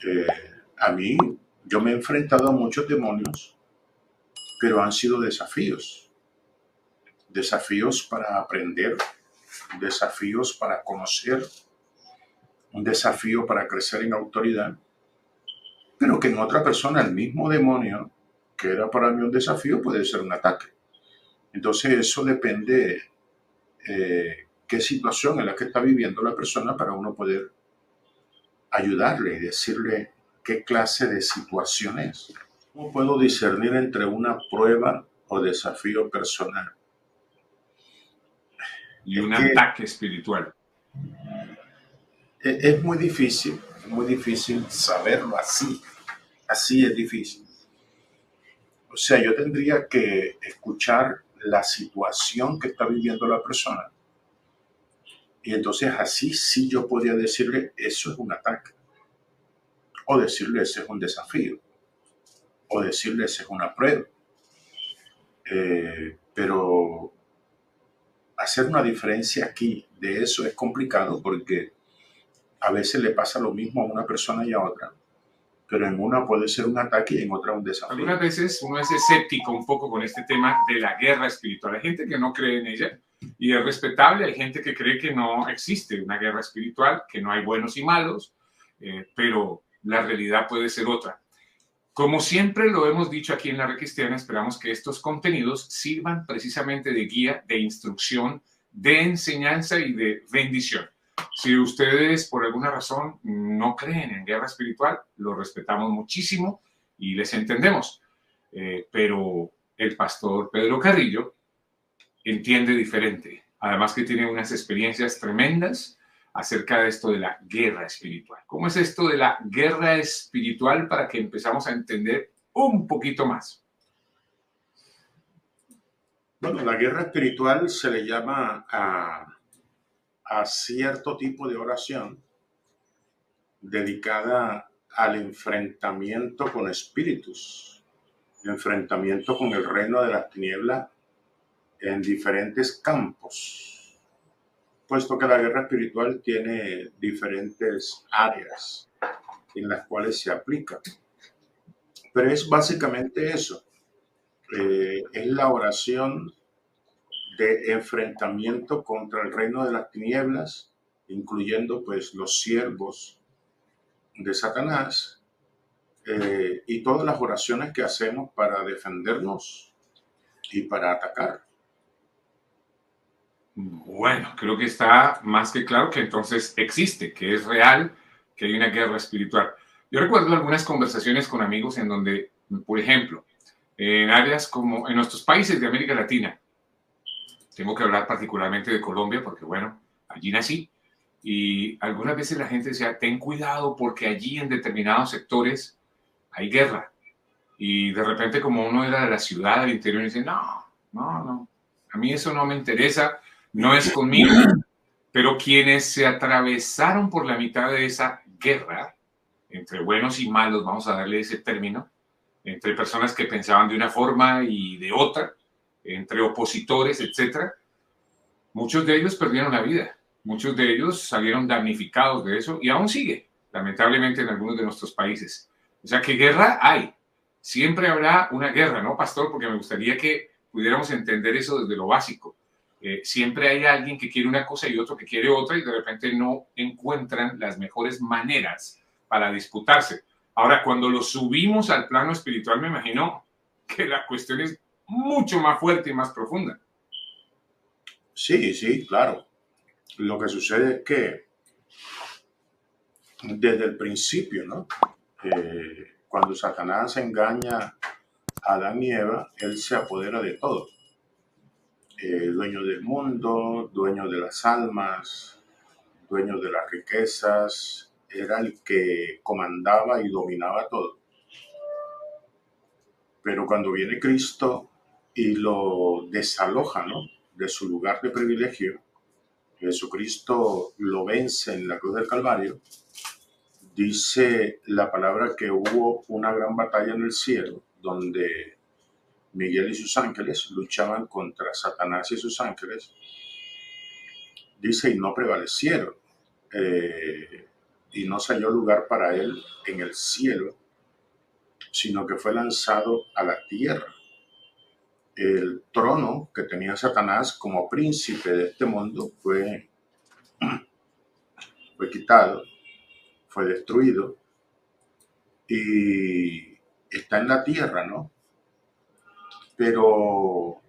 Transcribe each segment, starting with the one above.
Eh, a mí, yo me he enfrentado a muchos demonios, pero han sido desafíos. Desafíos para aprender, desafíos para conocer, un desafío para crecer en autoridad, pero que en otra persona el mismo demonio, que era para mí un desafío, puede ser un ataque. Entonces eso depende qué situación en la que está viviendo la persona para uno poder ayudarle y decirle qué clase de situación es. ¿Cómo puedo discernir entre una prueba o desafío personal? Y Es un que ataque espiritual. es muy difícil saberlo así. Así es difícil. O sea, yo tendría que escuchar la situación que está viviendo la persona y entonces así sí yo podría decirle eso es un ataque o decirle ese es un desafío o decirle ese es una prueba. Pero hacer una diferencia aquí de eso es complicado porque a veces le pasa lo mismo a una persona y a otra, pero en una puede ser un ataque y en otra un desafío. Algunas veces uno es escéptico un poco con este tema de la guerra espiritual. Hay gente que no cree en ella y es respetable. Hay gente que cree que no existe una guerra espiritual, que no hay buenos y malos, pero la realidad puede ser otra. Como siempre lo hemos dicho aquí en La Red Cristiana, esperamos que estos contenidos sirvan precisamente de guía, de instrucción, de enseñanza y de bendición. Si ustedes por alguna razón no creen en guerra espiritual, lo respetamos muchísimo y les entendemos. Pero el pastor Pedro Carrillo entiende diferente. Además que tiene unas experiencias tremendas acerca de esto de la guerra espiritual. ¿Cómo es esto de la guerra espiritual para que empezamos a entender un poquito más? Bueno, la guerra espiritual se le llama a cierto tipo de oración dedicada al enfrentamiento con espíritus, enfrentamiento con el reino de las tinieblas en diferentes campos, puesto que la guerra espiritual tiene diferentes áreas en las cuales se aplica. Pero es básicamente eso, es la oración de enfrentamiento contra el reino de las tinieblas, incluyendo pues los siervos de Satanás, y todas las oraciones que hacemos para defendernos y para atacar. Bueno, creo que está más que claro que entonces existe, que es real, que hay una guerra espiritual. Yo recuerdo algunas conversaciones con amigos en donde, por ejemplo, en áreas como en nuestros países de América Latina, tengo que hablar particularmente de Colombia porque, bueno, allí nací, y algunas veces la gente decía, ten cuidado porque allí en determinados sectores hay guerra. Y de repente como uno era de la ciudad, del interior, dice, no, no, no, a mí eso no me interesa, no es conmigo. Pero quienes se atravesaron por la mitad de esa guerra, entre buenos y malos, vamos a darle ese término, entre personas que pensaban de una forma y de otra, entre opositores, etcétera, muchos de ellos perdieron la vida, muchos de ellos salieron damnificados de eso y aún sigue, lamentablemente, en algunos de nuestros países. O sea que guerra hay, siempre habrá una guerra, ¿no, pastor? Porque me gustaría que pudiéramos entender eso desde lo básico. Siempre hay alguien que quiere una cosa y otro que quiere otra y de repente no encuentran las mejores maneras para disputarse. Ahora, cuando lo subimos al plano espiritual, me imagino que la cuestión es mucho más fuerte y más profunda. Sí, sí, claro. Lo que sucede es que desde el principio, ¿no? Cuando Satanás engaña a Adán y Eva, él se apodera de todo. Dueño del mundo, dueño de las almas, dueño de las riquezas, era el que comandaba y dominaba todo. Pero cuando viene Cristo y lo desaloja, ¿no?, de su lugar de privilegio, Jesucristo lo vence en la cruz del Calvario, dice la palabra que hubo una gran batalla en el cielo donde Miguel y sus ángeles luchaban contra Satanás y sus ángeles, dice, y no prevalecieron. Eh, y no se halló lugar para él en el cielo, sino que fue lanzado a la tierra. El trono que tenía Satanás como príncipe de este mundo fue quitado, fue destruido y está en la tierra, ¿no? Pero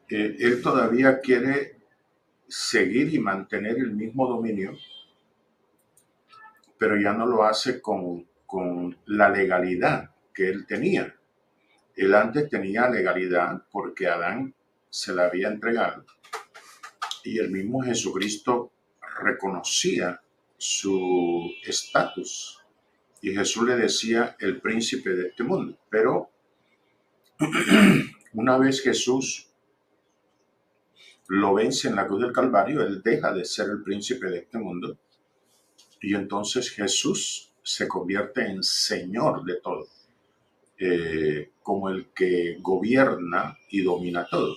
él todavía quiere seguir y mantener el mismo dominio, pero ya no lo hace con la legalidad que él tenía. Él antes tenía legalidad porque Adán se la había entregado y el mismo Jesucristo reconocía su estatus y Jesús le decía el príncipe de este mundo. Pero una vez Jesús lo vence en la cruz del Calvario, él deja de ser el príncipe de este mundo y entonces Jesús se convierte en Señor de todo, como el que gobierna y domina todo.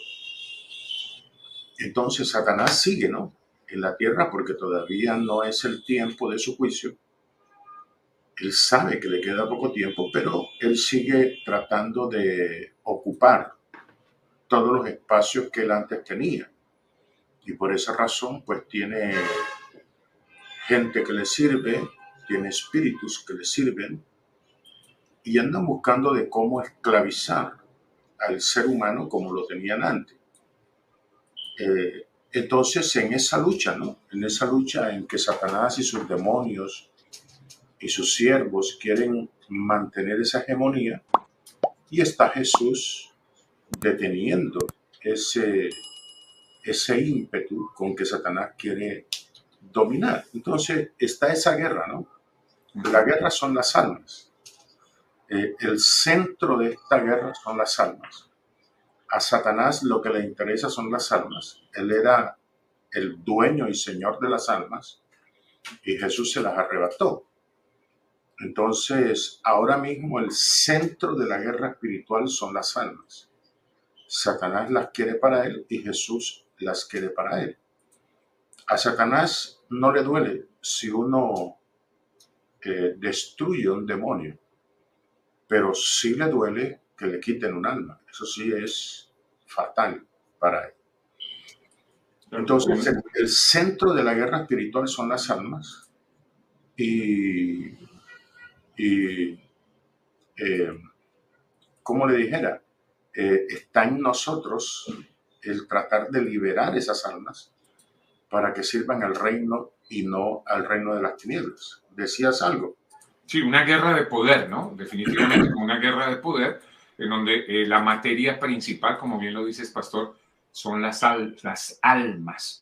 Entonces Satanás sigue, ¿no?, en la tierra porque todavía no es el tiempo de su juicio. Él sabe que le queda poco tiempo, pero él sigue tratando de ocupar todos los espacios que él antes tenía. Y por esa razón, pues tiene gente que le sirve, tiene espíritus que le sirven y andan buscando de cómo esclavizar al ser humano como lo tenían antes. Entonces, en esa lucha, ¿no?, en esa lucha en que Satanás y sus demonios y sus siervos quieren mantener esa hegemonía, y está Jesús deteniendo ese ímpetu con que Satanás quiere dominar. Entonces está esa guerra, ¿no? La guerra son las almas. El centro de esta guerra son las almas. A Satanás lo que le interesa son las almas. Él era el dueño y señor de las almas y Jesús se las arrebató. Entonces, ahora mismo el centro de la guerra espiritual son las almas. Satanás las quiere para él y Jesús las quiere para él. A Satanás no le duele si uno destruye un demonio, pero sí le duele que le quiten un alma. Eso sí es fatal para él. Entonces, el centro de la guerra espiritual son las almas y como le dijera, está en nosotros el tratar de liberar esas almas para que sirvan al reino y no al reino de las tinieblas. ¿Decías algo? Sí, una guerra de poder, ¿no? Definitivamente una guerra de poder en donde la materia principal, como bien lo dices, pastor, son las almas.